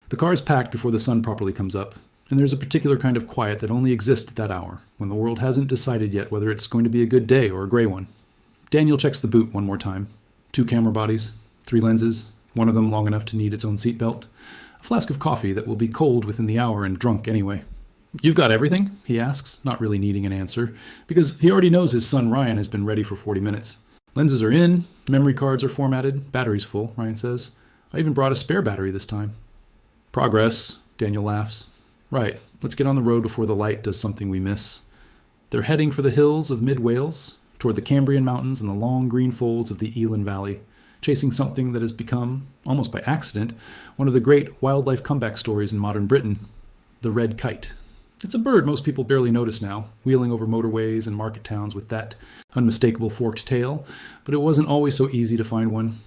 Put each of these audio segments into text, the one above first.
The car is packed before the sun properly comes up, and there's a particular kind of quiet that only exists at that hour, when the world hasn't decided yet whether it's going to be a good day or a gray one. Daniel checks the boot one more time. 2 camera bodies, 3 lenses, one of them long enough to need its own seatbelt, a flask of coffee that will be cold within the hour and drunk anyway. "You've got everything?" he asks, not really needing an answer, because he already knows his son Ryan has been ready for 40 minutes. "Lenses are in, memory cards are formatted, battery's full," Ryan says. "I even brought a spare battery this time." "Progress," Daniel laughs. "Right, let's get on the road before the light does something we miss." They're heading for the hills of mid-Wales, toward the Cambrian Mountains and the long green folds of the Elan Valley, chasing something that has become, almost by accident, one of the great wildlife comeback stories in modern Britain, the red kite. It's a bird most people barely notice now, wheeling over motorways and market towns with that unmistakable forked tail, but it wasn't always so easy to find one.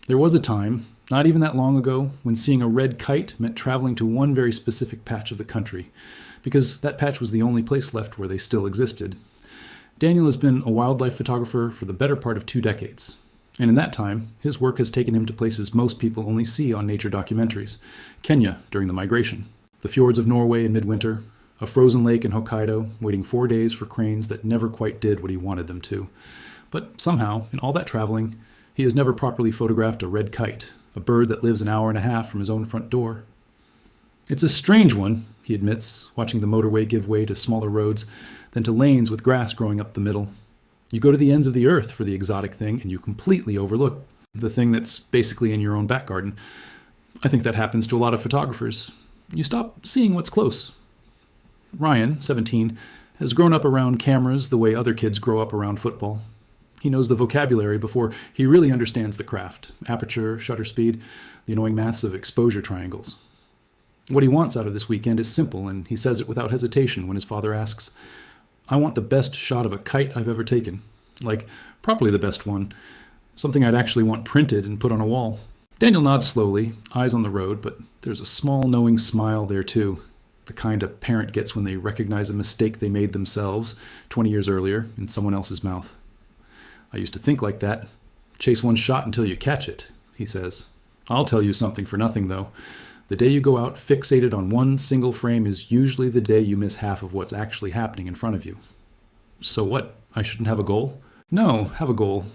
There was a time, not even that long ago, when seeing a red kite meant traveling to one very specific patch of the country, because that patch was the only place left where they still existed. Daniel has been a wildlife photographer for the better part of 2 decades, and in that time, his work has taken him to places most people only see on nature documentaries: Kenya during the migration, the fjords of Norway in midwinter, a frozen lake in Hokkaido, waiting 4 days for cranes that never quite did what he wanted them to. But somehow, in all that traveling, he has never properly photographed a red kite, a bird that lives an hour and a half from his own front door. "It's a strange one," he admits, watching the motorway give way to smaller roads, then to lanes with grass growing up the middle. You go to the ends of the earth for the exotic thing, and you completely overlook the thing that's basically in your own back garden. I think that happens to a lot of photographers. You stop seeing what's close. Ryan, 17, has grown up around cameras the way other kids grow up around football. He knows the vocabulary before he really understands the craft: aperture, shutter speed, the annoying maths of exposure triangles. What he wants out of this weekend is simple, and he says it without hesitation when his father asks, "I want the best shot of a kite I've ever taken. Like, properly the best one. Something I'd actually want printed and put on a wall." Daniel nods slowly, eyes on the road, but there's a small knowing smile there too. The kind a parent gets when they recognize a mistake they made themselves 20 years earlier in someone else's mouth. "I used to think like that. Chase one shot until you catch it," he says. "I'll tell you something for nothing, though. The day you go out fixated on one single frame is usually the day you miss half of what's actually happening in front of you." "So what? I shouldn't have a goal?" "No, have a goal.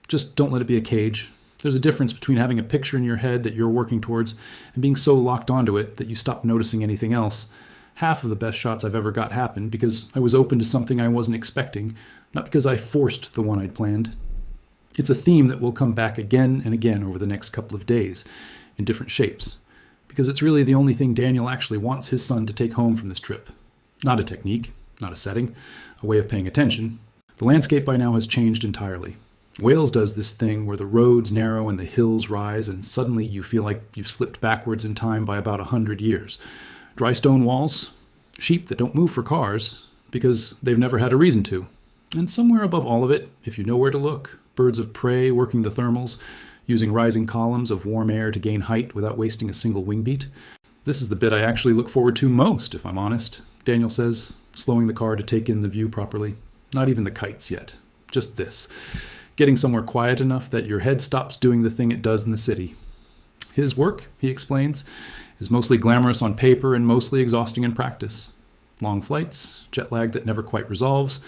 Just don't let it be a cage. There's a difference between having a picture in your head that you're working towards and being so locked onto it that you stop noticing anything else. Half of the best shots I've ever got happened because I was open to something I wasn't expecting, not because I forced the one I'd planned." It's a theme that will come back again and again over the next couple of days, in different shapes, because it's really the only thing Daniel actually wants his son to take home from this trip. Not a technique, not a setting, a way of paying attention. The landscape by now has changed entirely. Wales does this thing where the roads narrow and the hills rise, and suddenly you feel like you've slipped backwards in time by about 100 years. Dry stone walls, sheep that don't move for cars, because they've never had a reason to. And somewhere above all of it, if you know where to look, birds of prey working the thermals, using rising columns of warm air to gain height without wasting a single wing beat. "This is the bit I actually look forward to most, if I'm honest," Daniel says, slowing the car to take in the view properly. "Not even the kites yet. Just this. Getting somewhere quiet enough that your head stops doing the thing it does in the city." His work, he explains, is mostly glamorous on paper and mostly exhausting in practice. Long flights, jet lag that never quite resolves,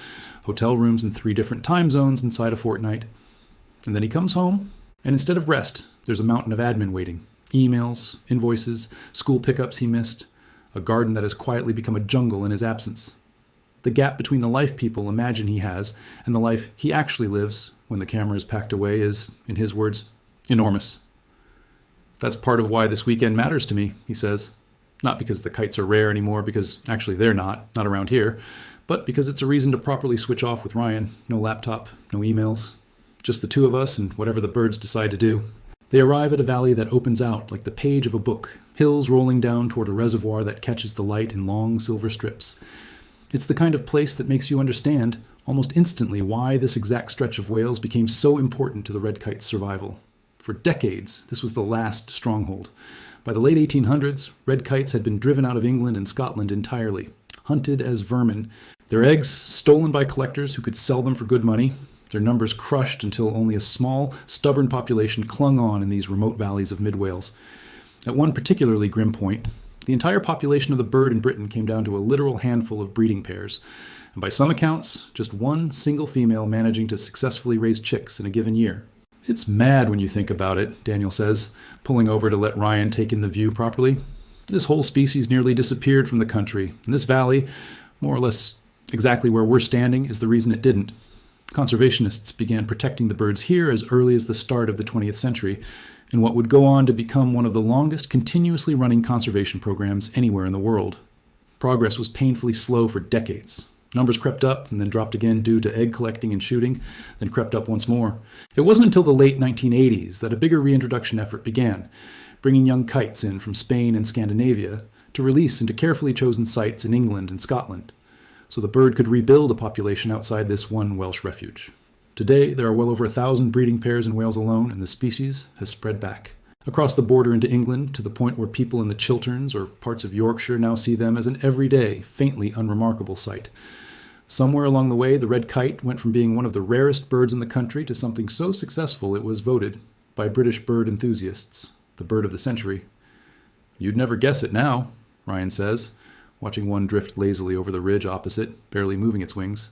hotel rooms in 3 different time zones inside a fortnight. And then he comes home, and instead of rest, there's a mountain of admin waiting. Emails, invoices, school pickups he missed, a garden that has quietly become a jungle in his absence. The gap between the life people imagine he has and the life he actually lives when the camera is packed away is, in his words, enormous. "That's part of why this weekend matters to me," he says. "Not because the kites are rare anymore, because actually they're not around here, but because it's a reason to properly switch off with Ryan. No laptop, no emails. Just the 2 of us and whatever the birds decide to do." They arrive at a valley that opens out like the page of a book, hills rolling down toward a reservoir that catches the light in long silver strips. It's the kind of place that makes you understand, almost instantly, why this exact stretch of Wales became so important to the red kite's survival. For decades, this was the last stronghold. By the late 1800s, red kites had been driven out of England and Scotland entirely, hunted as vermin, their eggs stolen by collectors who could sell them for good money, their numbers crushed until only a small, stubborn population clung on in these remote valleys of mid-Wales. At one particularly grim point, the entire population of the bird in Britain came down to a literal handful of breeding pairs, and by some accounts, just one single female managing to successfully raise chicks in a given year. It's mad when you think about it, Daniel says, pulling over to let Ryan take in the view properly. This whole species nearly disappeared from the country, and this valley, more or less exactly where we're standing, is the reason it didn't. Conservationists began protecting the birds here as early as the start of the 20th century, in what would go on to become one of the longest continuously running conservation programs anywhere in the world. Progress was painfully slow for decades. Numbers crept up and then dropped again due to egg collecting and shooting, then crept up once more. It wasn't until the late 1980s that a bigger reintroduction effort began, bringing young kites in from Spain and Scandinavia to release into carefully chosen sites in England and Scotland, so the bird could rebuild a population outside this one Welsh refuge. Today, there are well over 1,000 breeding pairs in Wales alone, and the species has spread back across the border into England to the point where people in the Chilterns or parts of Yorkshire now see them as an everyday, faintly unremarkable sight. Somewhere along the way, the red kite went from being one of the rarest birds in the country to something so successful it was voted, by British bird enthusiasts, the bird of the century. You'd never guess it now, Ryan says, watching one drift lazily over the ridge opposite, barely moving its wings.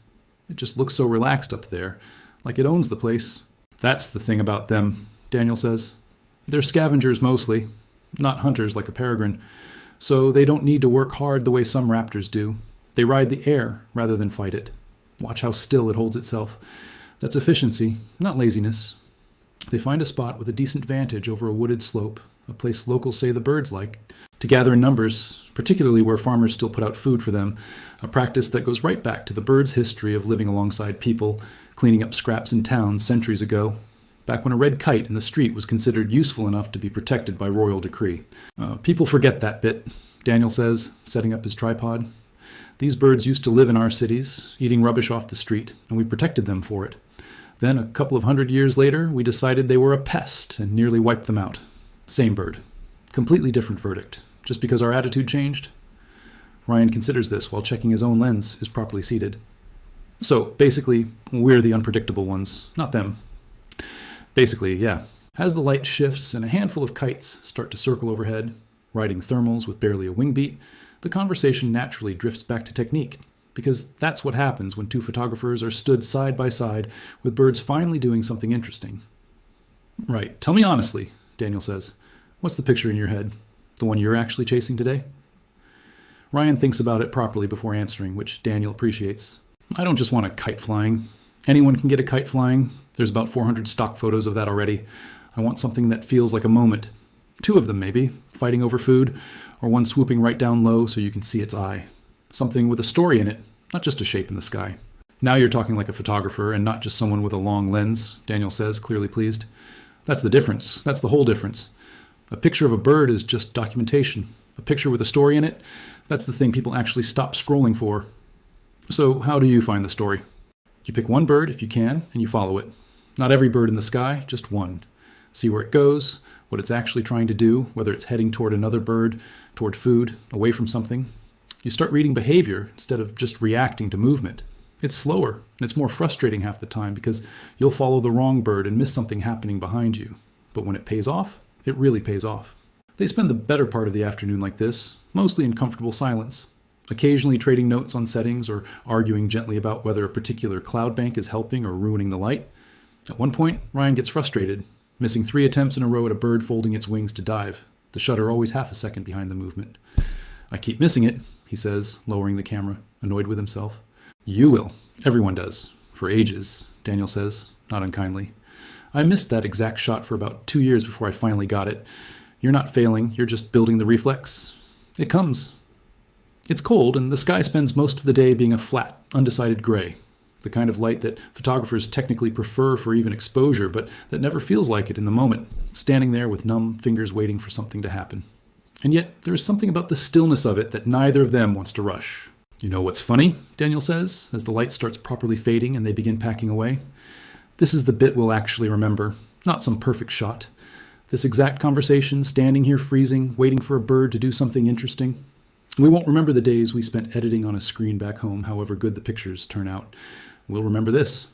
It just looks so relaxed up there, like it owns the place. That's the thing about them, Daniel says. They're scavengers mostly, not hunters like a peregrine, so they don't need to work hard the way some raptors do. They ride the air rather than fight it. Watch how still it holds itself. That's efficiency, not laziness. They find a spot with a decent vantage over a wooded slope, a place locals say the birds like, to gather in numbers, particularly where farmers still put out food for them, a practice that goes right back to the birds' history of living alongside people, cleaning up scraps in towns centuries ago, back when a red kite in the street was considered useful enough to be protected by royal decree. People forget that bit, Daniel says, setting up his tripod. These birds used to live in our cities, eating rubbish off the street, and we protected them for it. Then, a couple of 100 years later, we decided they were a pest and nearly wiped them out. Same bird. Completely different verdict. Just because our attitude changed? Ryan considers this while checking his own lens is properly seated. So, basically, we're the unpredictable ones, not them. Basically, yeah. As the light shifts and a handful of kites start to circle overhead, riding thermals with barely a wing beat, the conversation naturally drifts back to technique, because that's what happens when two photographers are stood side by side with birds finally doing something interesting. Right, tell me honestly, Daniel says. What's the picture in your head? The one you're actually chasing today? Ryan thinks about it properly before answering, which Daniel appreciates. I don't just want a kite flying. Anyone can get a kite flying. There's about 400 stock photos of that already. I want something that feels like a moment. 2 of them, maybe, fighting over food, or one swooping right down low so you can see its eye. Something with a story in it, not just a shape in the sky. Now you're talking like a photographer and not just someone with a long lens, Daniel says, clearly pleased. That's the difference. That's the whole difference. A picture of a bird is just documentation. A picture with a story in it, that's the thing people actually stop scrolling for. So how do you find the story? You pick one bird if you can, and you follow it. Not every bird in the sky, just one. See where it goes, what it's actually trying to do, whether it's heading toward another bird, toward food, away from something. You start reading behavior instead of just reacting to movement. It's slower, and it's more frustrating half the time because you'll follow the wrong bird and miss something happening behind you. But when it pays off, it really pays off. They spend the better part of the afternoon like this, mostly in comfortable silence, occasionally trading notes on settings or arguing gently about whether a particular cloud bank is helping or ruining the light. At one point, Ryan gets frustrated, missing 3 attempts in a row at a bird folding its wings to dive, the shutter always half a second behind the movement. I keep missing it, he says, lowering the camera, annoyed with himself. You will. Everyone does. For ages, Daniel says, not unkindly. I missed that exact shot for about 2 years before I finally got it. You're not failing, you're just building the reflex. It comes. It's cold, and the sky spends most of the day being a flat, undecided gray. The kind of light that photographers technically prefer for even exposure, but that never feels like it in the moment, standing there with numb fingers waiting for something to happen. And yet, there is something about the stillness of it that neither of them wants to rush. You know what's funny? Daniel says, as the light starts properly fading and they begin packing away. This is the bit we'll actually remember, not some perfect shot. This exact conversation, standing here freezing, waiting for a bird to do something interesting. We won't remember the days we spent editing on a screen back home, however good the pictures turn out. We'll remember this.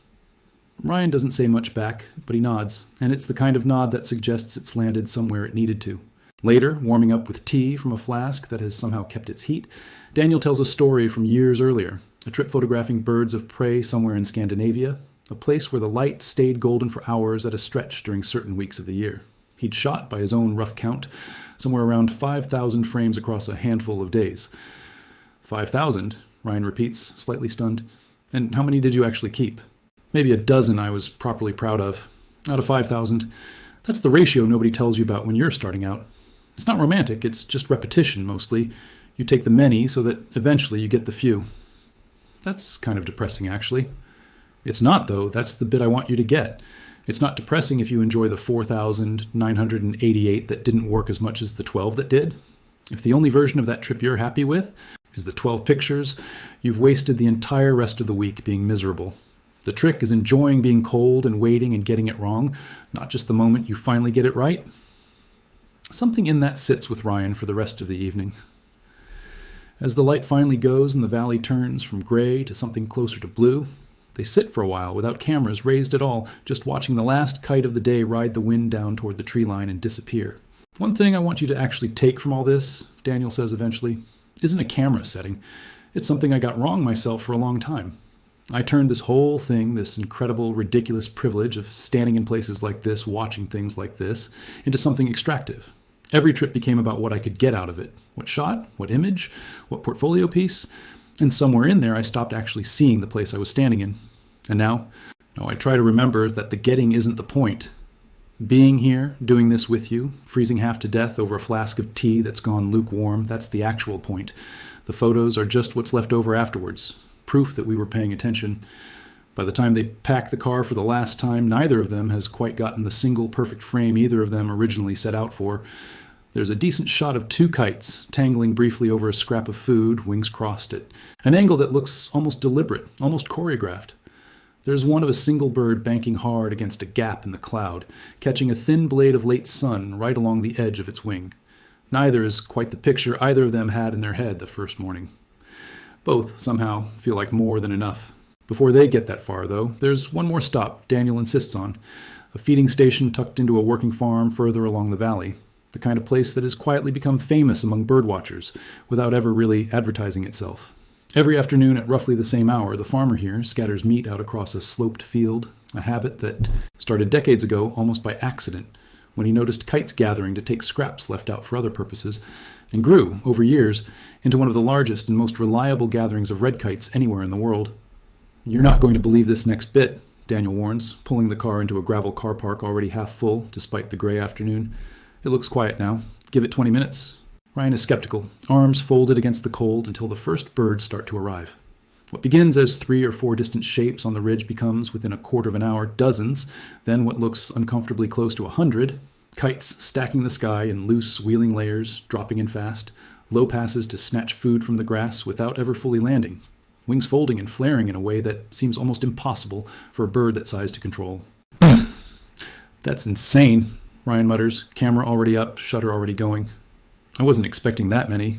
Ryan doesn't say much back, but he nods, and it's the kind of nod that suggests it's landed somewhere it needed to. Later, warming up with tea from a flask that has somehow kept its heat, Daniel tells a story from years earlier, a trip photographing birds of prey somewhere in Scandinavia, a place where the light stayed golden for hours at a stretch during certain weeks of the year. He'd shot, by his own rough count, somewhere around 5,000 frames across a handful of days. 5,000, Ryan repeats, slightly stunned. And how many did you actually keep? Maybe a dozen I was properly proud of. Out of 5,000. That's the ratio nobody tells you about when you're starting out. It's not romantic, it's just repetition, mostly. You take the many so that eventually you get the few. That's kind of depressing, actually. It's not, though. That's the bit I want you to get. It's not depressing if you enjoy the 4,988 that didn't work as much as the 12 that did. If the only version of that trip you're happy with is the 12 pictures, you've wasted the entire rest of the week being miserable. The trick is enjoying being cold and waiting and getting it wrong, not just the moment you finally get it right. Something in that sits with Ryan for the rest of the evening. As the light finally goes and the valley turns from gray to something closer to blue, they sit for a while without cameras raised at all, just watching the last kite of the day ride the wind down toward the tree line and disappear. One thing I want you to actually take from all this, Daniel says eventually, isn't a camera setting. It's something I got wrong myself for a long time. I turned this whole thing, this incredible, ridiculous privilege of standing in places like this, watching things like this, into something extractive. Every trip became about what I could get out of it. What shot, what image, what portfolio piece, and somewhere in there I stopped actually seeing the place I was standing in. And now, I try to remember that the getting isn't the point. Being here, doing this with you, freezing half to death over a flask of tea that's gone lukewarm, that's the actual point. The photos are just what's left over afterwards, proof that we were paying attention. By the time they pack the car for the last time, neither of them has quite gotten the single perfect frame either of them originally set out for. There's a decent shot of two kites, tangling briefly over a scrap of food, wings crossed at an angle that looks almost deliberate, almost choreographed. There's one of a single bird banking hard against a gap in the cloud, catching a thin blade of late sun right along the edge of its wing. Neither is quite the picture either of them had in their head the first morning. Both, somehow, feel like more than enough. Before they get that far, though, there's one more stop Daniel insists on, a feeding station tucked into a working farm further along the valley, the kind of place that has quietly become famous among birdwatchers without ever really advertising itself. Every afternoon at roughly the same hour, the farmer here scatters meat out across a sloped field, a habit that started decades ago almost by accident, when he noticed kites gathering to take scraps left out for other purposes, and grew, over years, into one of the largest and most reliable gatherings of red kites anywhere in the world. "You're not going to believe this next bit," Daniel warns, pulling the car into a gravel car park already half full, despite the gray afternoon. It looks quiet now. Give it 20 minutes. Ryan is skeptical, arms folded against the cold until the first birds start to arrive. What begins as 3 or 4 distant shapes on the ridge becomes, within a quarter of an hour, dozens, then what looks uncomfortably close to 100, kites stacking the sky in loose, wheeling layers, dropping in fast, low passes to snatch food from the grass without ever fully landing, wings folding and flaring in a way that seems almost impossible for a bird that size to control. "That's insane," Ryan mutters, camera already up, shutter already going. "I wasn't expecting that many."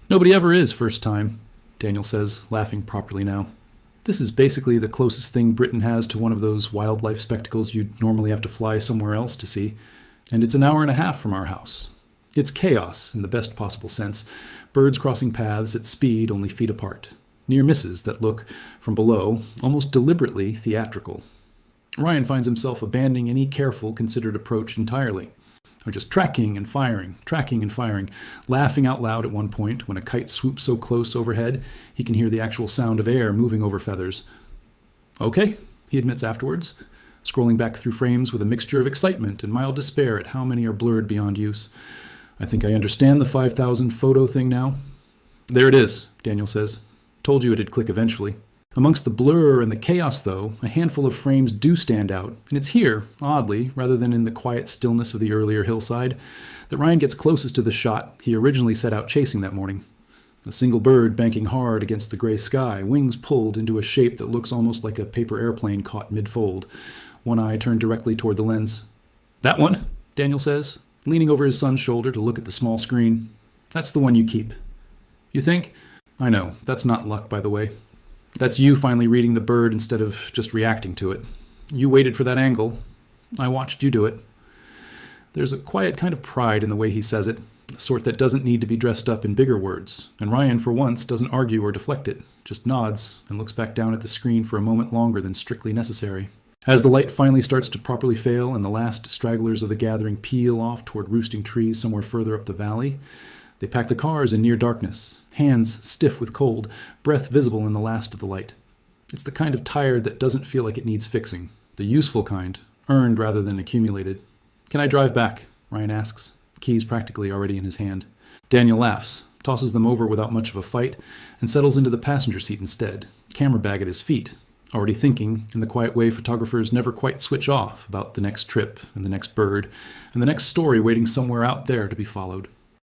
"Nobody ever is first time," Daniel says, laughing properly now. "This is basically the closest thing Britain has to one of those wildlife spectacles you'd normally have to fly somewhere else to see. And it's an hour and a half from our house. It's chaos, in the best possible sense. Birds crossing paths at speed only feet apart. Near misses that look, from below, almost deliberately theatrical. Ryan finds himself abandoning any careful, considered approach entirely. Or just tracking and firing, laughing out loud at one point when a kite swoops so close overhead he can hear the actual sound of air moving over feathers. "Okay," he admits afterwards, scrolling back through frames with a mixture of excitement and mild despair at how many are blurred beyond use. "I think I understand the 5,000 photo thing now." "There it is," Daniel says. "Told you it'd click eventually." Amongst the blur and the chaos, though, a handful of frames do stand out, and it's here, oddly, rather than in the quiet stillness of the earlier hillside, that Ryan gets closest to the shot he originally set out chasing that morning. A single bird banking hard against the gray sky, wings pulled into a shape that looks almost like a paper airplane caught mid-fold, one eye turned directly toward the lens. "That one," Daniel says, leaning over his son's shoulder to look at the small screen. "That's the one you keep." "You think?" "I know, that's not luck, by the way. That's you finally reading the bird instead of just reacting to it. You waited for that angle. I watched you do it." There's a quiet kind of pride in the way he says it, the sort that doesn't need to be dressed up in bigger words, and Ryan, for once, doesn't argue or deflect it, just nods and looks back down at the screen for a moment longer than strictly necessary. As the light finally starts to properly fail and the last stragglers of the gathering peel off toward roosting trees somewhere further up the valley, they pack the cars in near darkness, hands stiff with cold, breath visible in the last of the light. It's the kind of tired that doesn't feel like it needs fixing, the useful kind, earned rather than accumulated. "Can I drive back?" Ryan asks, keys practically already in his hand. Daniel laughs, tosses them over without much of a fight, and settles into the passenger seat instead, camera bag at his feet, already thinking, in the quiet way photographers never quite switch off, about the next trip and the next bird and the next story waiting somewhere out there to be followed.